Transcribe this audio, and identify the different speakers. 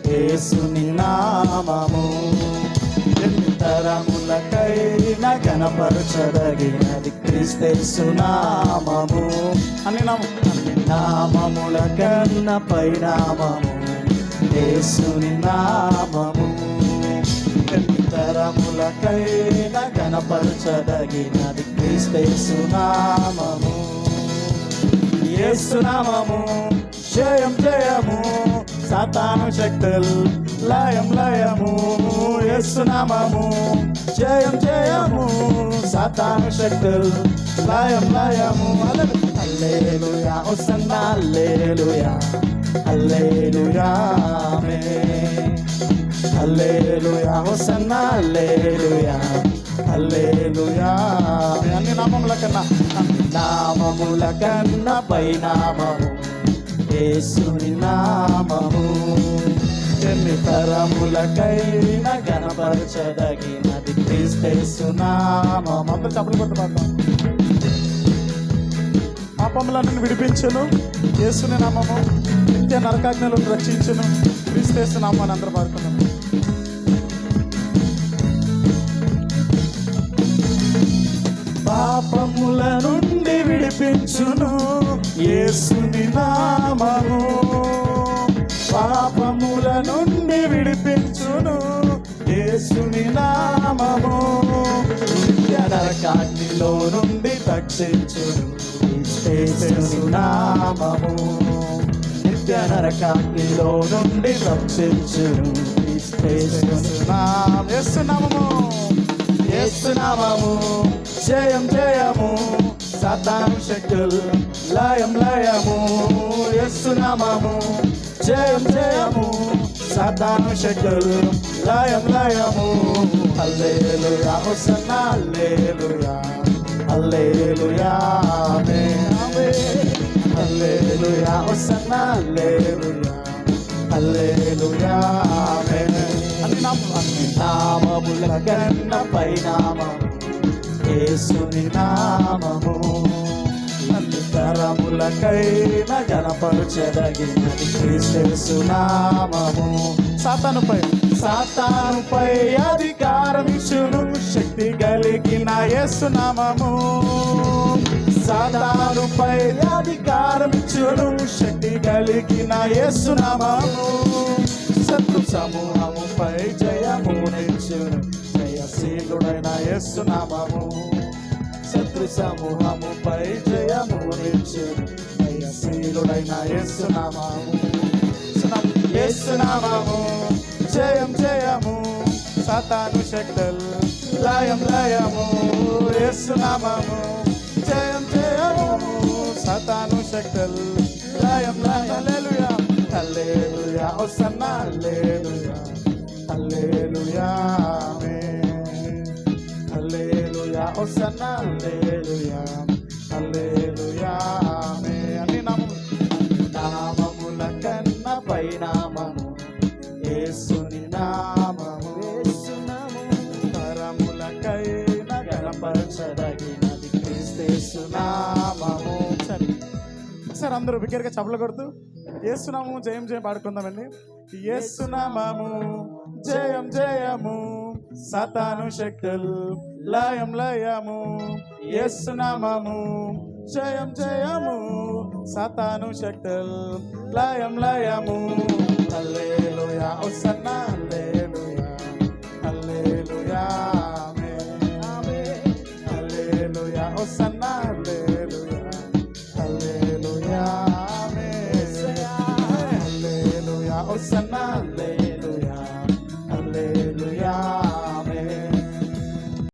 Speaker 1: యేసుని నామము ఎన్ని తరములకైనా ఘనపరచదగినది క్రీస్తు నామము. అన్ని నామముల కన్నా పైనామము యేసుని నామము ఎన్ని తరములకైనా ఘనపరచదగినది క్రీస్తు నామము. యేసు నామము జయం జయము, సాతాను శక్తులు లయం లయము. యేసు నామము జయం జయము, సాతాను శక్తులు లయం లయము. హల్లెలూయా హోసన్నా హల్లెలూయా హల్లెలూయా ఆమేన్. హల్లెలూయా హోసన్నా హల్లెలూయా హల్లెలూయా. అన్ని నామముల కన్నా నామముల కన్నా పైనామము యేసుని నామము ఎన్ని తరములకైనా ఘనపరచదగినది క్రీస్తు నామము. అందరూ చప్పట్లు కొట్టు పాడదాం. పాపములన్నీ విడిపించును యేసుని నామము, నిత్య నరకాజ్ఞలను రక్షించును క్రీస్తు నామాన్ని అందరూ పాడుకున్నాం. పాపముల నుండి విడిపించును యేసుని నామము, పాపముల నుండి విడిపించును యేసుని నామము, నిత్య నరకాగ్నిలో నుండి రక్షించును యేసు నామము, నిత్య నరకాగ్నిలో నుండి రక్షించును యేసు నామము. యేసు నామము జయం జయము, సాతాను శక్తులు లయం లయము. యేసు నామము జయం జయము, సాతాను శక్తులు లయం లయము. హల్లెలూయా హోసన్నా హల్లెలూయా హల్లెలూయా ఆమేన్ ఆమేన్. హల్లెలూయా హోసన్నా హల్లెలూయా హల్లెలూయా ఆమేన్. అన్ని నామముల కన్నా పైనామము యేసుని నామము అన్ని తరములకైనా ఘనపరచదగినది క్రీస్తు నామము. సాతానుపై అధికారం ఇచ్చును శక్తి కలిగిన యేసు నామము, సాతానుపై అధికారం ఇచ్చును శక్తి కలిగిన యేసు నామము. శత్రు సమూహముపై జయము నిచ్చును జయశీలుడైన యేసు నామము, శత్రు సమూహముపై జయము నిచ్చును జయశీలుడైన యేసు నామము. యేసు నామము జయం జయము, సాతాను శక్తులు లయం లయము. యేసు నామము జయం జయము, సాతాను శక్తులు లయం లయం. హల్లెలూయా హల్లెలూయా హోసన్నా హల్లెలూయా హల్లెలూయా ఆమేన్. హల్లెలూయా హోసన్నా హల్లెలూయా హల్లెలూయా ఆమేన్. అన్ని నామముల కన్నా పైనామము యేసుని నామము, యేసు నామము తరములకైనా ఘనపరచదగినది క్రీస్తు నామము. ఒకసారి అందరూ బిగ్గరగా చప్పట్లు కొడుతూ యేసు నామము జయం జయం పాడుకుందామండి. యేసు నామము జయం జయము, సాతాను శక్తులు లయం లయము. యేసు నామము జయం జయము, సాతాను శక్తులు లయం లయము. హల్లెలూయా హోసన్నా హల్లెలూయా హల్లెలూయా ఆమేన్ ఆమేన్. హల్లెలూయా హోసన్నా హల్లెలూయా హల్లెలూయా ఆమేన్. హల్లెలూయా హోసన్నా హల్లెలూయా